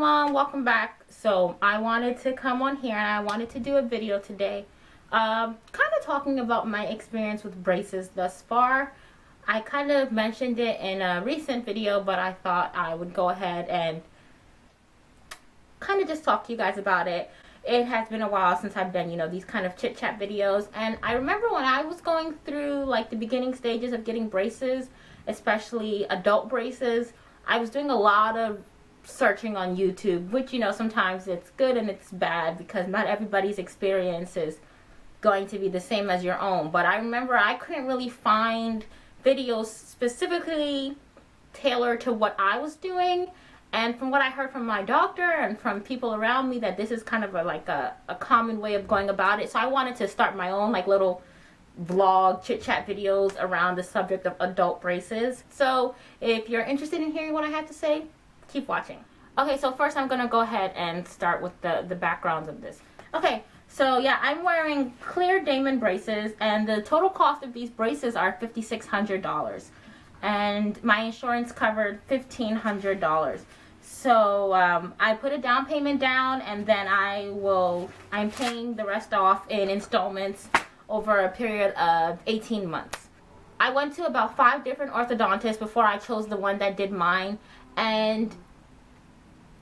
everyone, welcome back. So I wanted to come on here and I wanted to do a video today kind of talking about my experience with braces thus far. I kind of mentioned it in a recent video, but I thought I would go ahead and kind of just talk to you guys about it. It has been a while since I've done, these kind of chit chat videos, and I remember when I was going through like the beginning stages of getting braces, especially adult braces, I was doing a lot of searching on YouTube, which sometimes it's good and it's bad because not everybody's experience is going to be the same as your own. But I remember I couldn't really find videos specifically tailored to what I was doing, and from what I heard from my doctor and from people around me, that this is kind of a common way of going about it. So I wanted to start my own like little vlog chit chat videos around the subject of adult braces. So if you're interested in hearing what I have to say, keep watching. Okay, so first I'm gonna go ahead and start with the backgrounds of this. Okay, so yeah, I'm wearing clear Damon braces, and the total cost of these braces are $5,600, and my insurance covered $1,500. So I put a down payment down, and then I'm paying the rest off in installments over a period of 18 months. I went to about 5 different orthodontists before I chose the one that did mine, and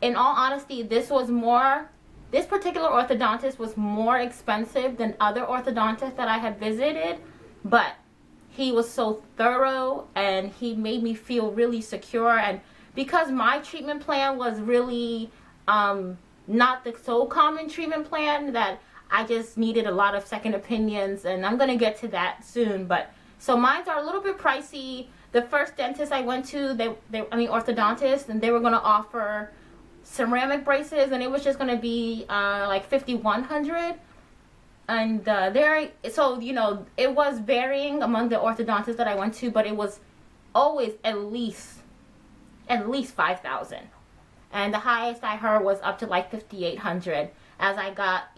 in all honesty, this particular orthodontist was more expensive than other orthodontists that I had visited, but he was so thorough and he made me feel really secure. And because my treatment plan was really not the so common treatment plan, that I just needed a lot of second opinions, and I'm gonna get to that soon. But so mine are a little bit pricey. The first dentist I went to, orthodontist, and they were gonna offer ceramic braces, and it was just gonna be like $5,100. And it was varying among the orthodontists that I went to, but it was always at least $5,000. And the highest I heard was up to like $5,800 as I got,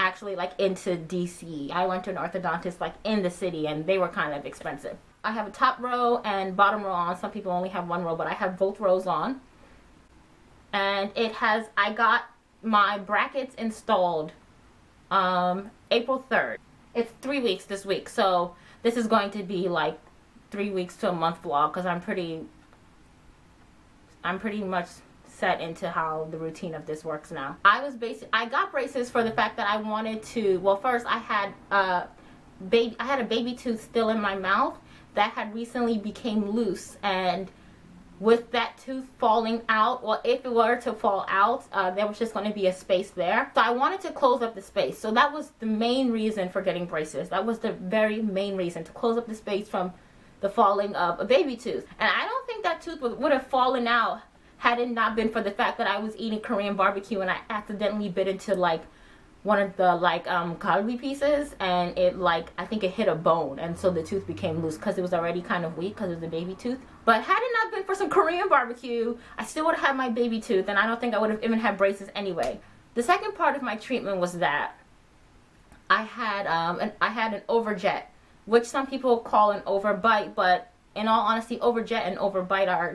actually like into DC. I went to an orthodontist like in the city, and they were kind of expensive. I have a top row and bottom row on. Some people only have one row, but I have both rows on. And I got my brackets installed April 3rd. It's 3 weeks this week, so this is going to be like 3 weeks to a month vlog, because I'm pretty much set into how the routine of this works now. I got braces for the fact that I wanted to, well, first I had a baby tooth still in my mouth that had recently became loose, and with that tooth falling out, well, if it were to fall out, there was just going to be a space there. So I wanted to close up the space. So that was the main reason for getting braces. That was the very main reason, to close up the space from the falling of a baby tooth. And I don't think that tooth would have fallen out had it not been for the fact that I was eating Korean barbecue and I accidentally bit into like one of the kalbi pieces, and I think it hit a bone, and so the tooth became loose because it was already kind of weak because it was a baby tooth. But had it not been for some Korean barbecue, I still would have had my baby tooth, and I don't think I would have even had braces anyway. The second part of my treatment was that I had an overjet, which some people call an overbite, but in all honesty, overjet and overbite are,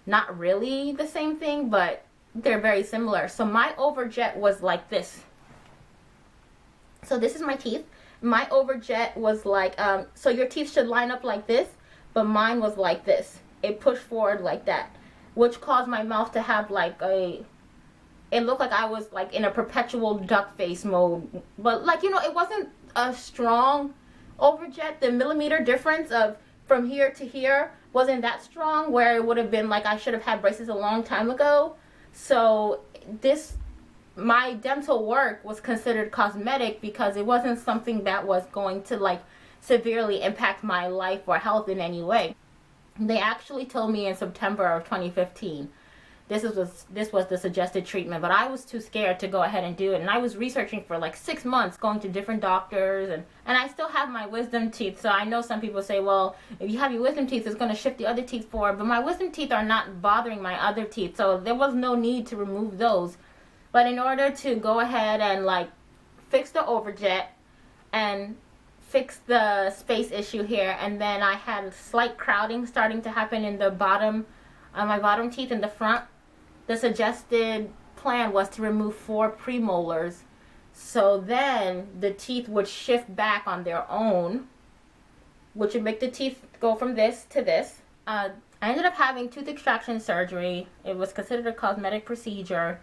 not really the same thing, but they're very similar. So my overjet was like this. So this is my teeth. My overjet was like, so your teeth should line up like this, but mine was like this. It pushed forward like that, which caused my mouth to have it looked like I was like in a perpetual duck face mode. But it wasn't a strong overjet. The millimeter difference of from here to here wasn't that strong, where it would have been like I should have had braces a long time ago. So my dental work was considered cosmetic because it wasn't something that was going to severely impact my life or health in any way. They actually told me in September of 2015 this was the suggested treatment, but I was too scared to go ahead and do it. And I was researching for like 6 months, going to different doctors, and I still have my wisdom teeth. So I know some people say, well, if you have your wisdom teeth, it's going to shift the other teeth forward. But my wisdom teeth are not bothering my other teeth, so there was no need to remove those. But in order to go ahead and fix the overjet and fix the space issue here, and then I had slight crowding starting to happen in the bottom, my bottom teeth in the front. the suggested plan was to remove 4 premolars, so then the teeth would shift back on their own, which would make the teeth go from this to this. I ended up having tooth extraction surgery. It was considered a cosmetic procedure,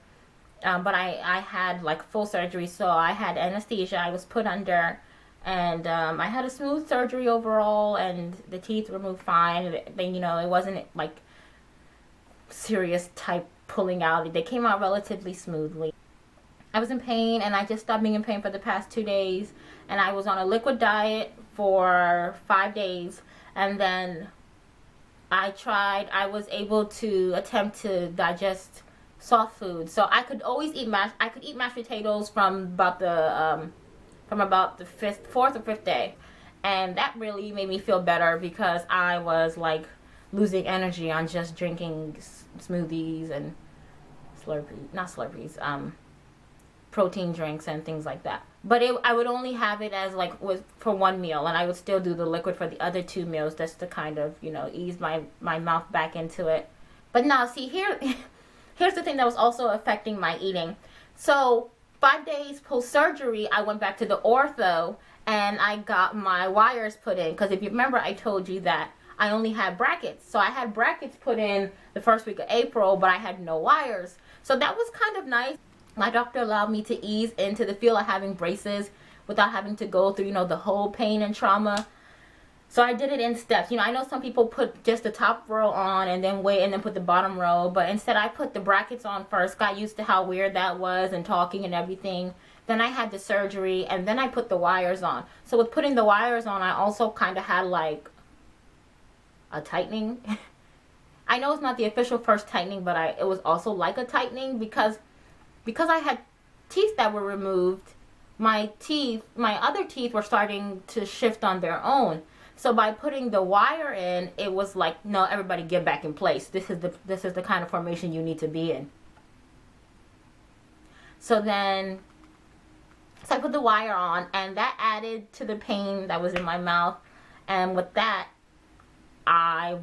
but I had like full surgery, so I had anesthesia. I was put under, and I had a smooth surgery overall, and the teeth were moved fine. They, you know, it wasn't like serious type pulling out. They came out relatively smoothly. I was in pain, and I just stopped being in pain for the past 2 days, and I was on a liquid diet for 5 days, and then I was able to attempt to digest soft food. So I could always eat mashed potatoes from about the fourth or fifth day, and that really made me feel better, because I was like losing energy on just drinking smoothies and protein drinks and things like that. But I would only have it as like for one meal, and I would still do the liquid for the other 2 meals, just to kind of, you know, ease my mouth back into it. But now, see, here's the thing that was also affecting my eating. So 5 days post surgery, I went back to the ortho, and I got my wires put in, because if you remember, I told you that I only had brackets. So I had brackets put in the first week of April, but I had no wires. So that was kind of nice. My doctor allowed me to ease into the feel of having braces without having to go through, you know, the whole pain and trauma. So I did it in steps. You know, I know some people put just the top row on and then wait and then put the bottom row, but instead I put the brackets on first, got used to how weird that was and talking and everything. Then I had the surgery, and then I put the wires on. So with putting the wires on, I also kind of had like a tightening. I know it's not the official first tightening, but it was also like a tightening, because I had teeth that were removed. My other teeth were starting to shift on their own. So by putting the wire in, it was like, no, everybody get back in place. This is the kind of formation you need to be in. So I put the wire on, and that added to the pain that was in my mouth. And with that, I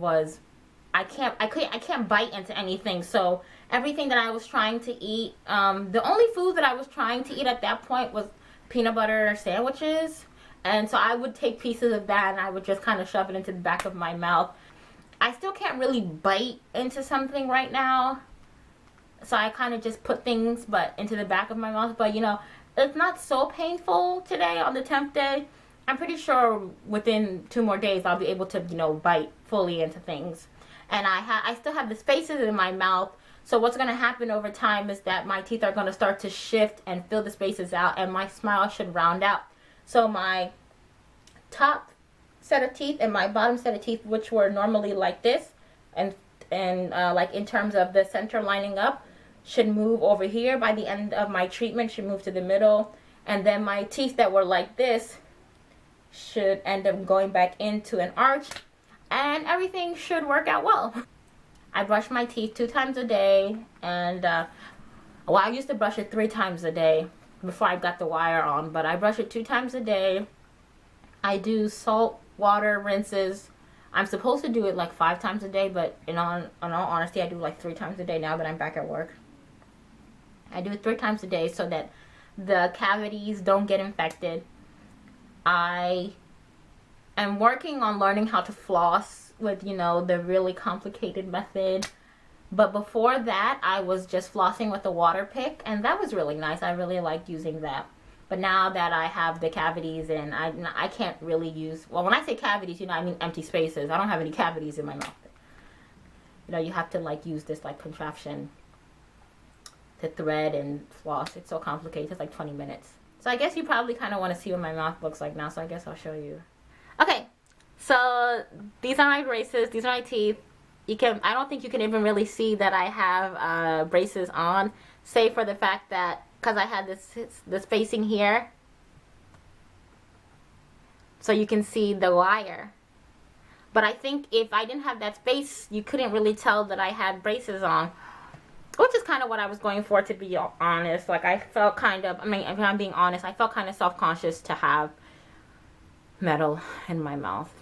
can't bite into anything. So everything that I was trying to eat, the only food that I was trying to eat at that point was peanut butter sandwiches. And so I would take pieces of that, and I would just kind of shove it into the back of my mouth. I still can't really bite into something right now, so I kind of just put things into the back of my mouth. But, you know, it's not so painful today on the 10th day. I'm pretty sure within 2 more days I'll be able to, you know, bite fully into things. And I still have the spaces in my mouth. So what's going to happen over time is that my teeth are going to start to shift and fill the spaces out, and my smile should round out. So my top set of teeth and my bottom set of teeth, which were normally like this, and like in terms of the center lining up, should move over here by the end of my treatment, should move to the middle. And then my teeth that were like this should end up going back into an arch, and everything should work out well. I brush my teeth 2 times a day, and I used to brush it 3 times a day before I got the wire on, but I brush it 2 times a day. I do salt water rinses. I'm supposed to do it like 5 times a day, but in all honesty, I do like 3 times a day now that I'm back at work. I do it 3 times a day so that the cavities don't get infected. I am working on learning how to floss with, you know, the really complicated method. But before that, I was just flossing with a water pick, and that was really nice. I really liked using that. But now that I have the cavities in, I can't really use, well, when I say cavities, you know, I mean empty spaces. I don't have any cavities in my mouth. You know, you have to like use this like contraption to thread and floss. It's so complicated. It's like 20 minutes. So I guess you probably kind of want to see what my mouth looks like now, so I guess I'll show you. Okay, so these are my braces. These are my teeth. I don't think you can even really see that I have braces on, save for the fact that, because I had this spacing here, so you can see the wire. But I think if I didn't have that space, you couldn't really tell that I had braces on, which is kind of what I was going for, to be honest. Like, I felt kind of, I mean, if I'm being honest, I felt kind of self-conscious to have metal in my mouth.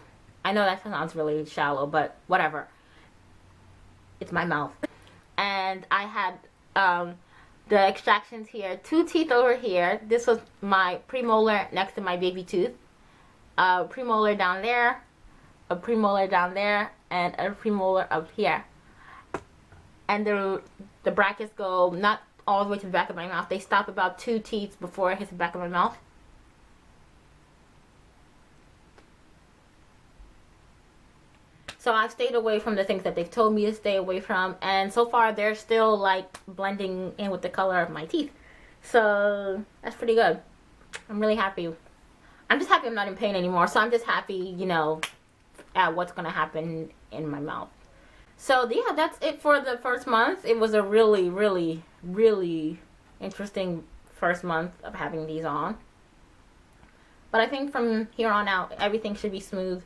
I know that sounds really shallow, but whatever. It's my mouth. And and I had the extractions here. 2 teeth over here. This was my premolar next to my baby tooth. Premolar down there, a premolar down there, and a premolar up here. And the brackets go not all the way to the back of my mouth. They stop about 2 teeth before it hits the back of my mouth. So I've stayed away from the things that they've told me to stay away from, and so far they're still like blending in with the color of my teeth. So that's pretty good. I'm really happy. I'm just happy I'm not in pain anymore. So I'm just happy, you know, at what's gonna happen in my mouth. So yeah, that's it for the first month. It was a really, really, really interesting first month of having these on. But I think from here on out, everything should be smooth,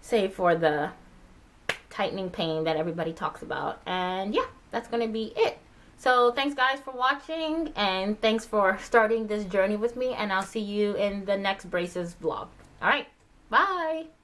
save for the tightening pain that everybody talks about. And yeah, that's gonna be it. So thanks guys for watching, and thanks for starting this journey with me, and I'll see you in the next braces vlog. All right, bye.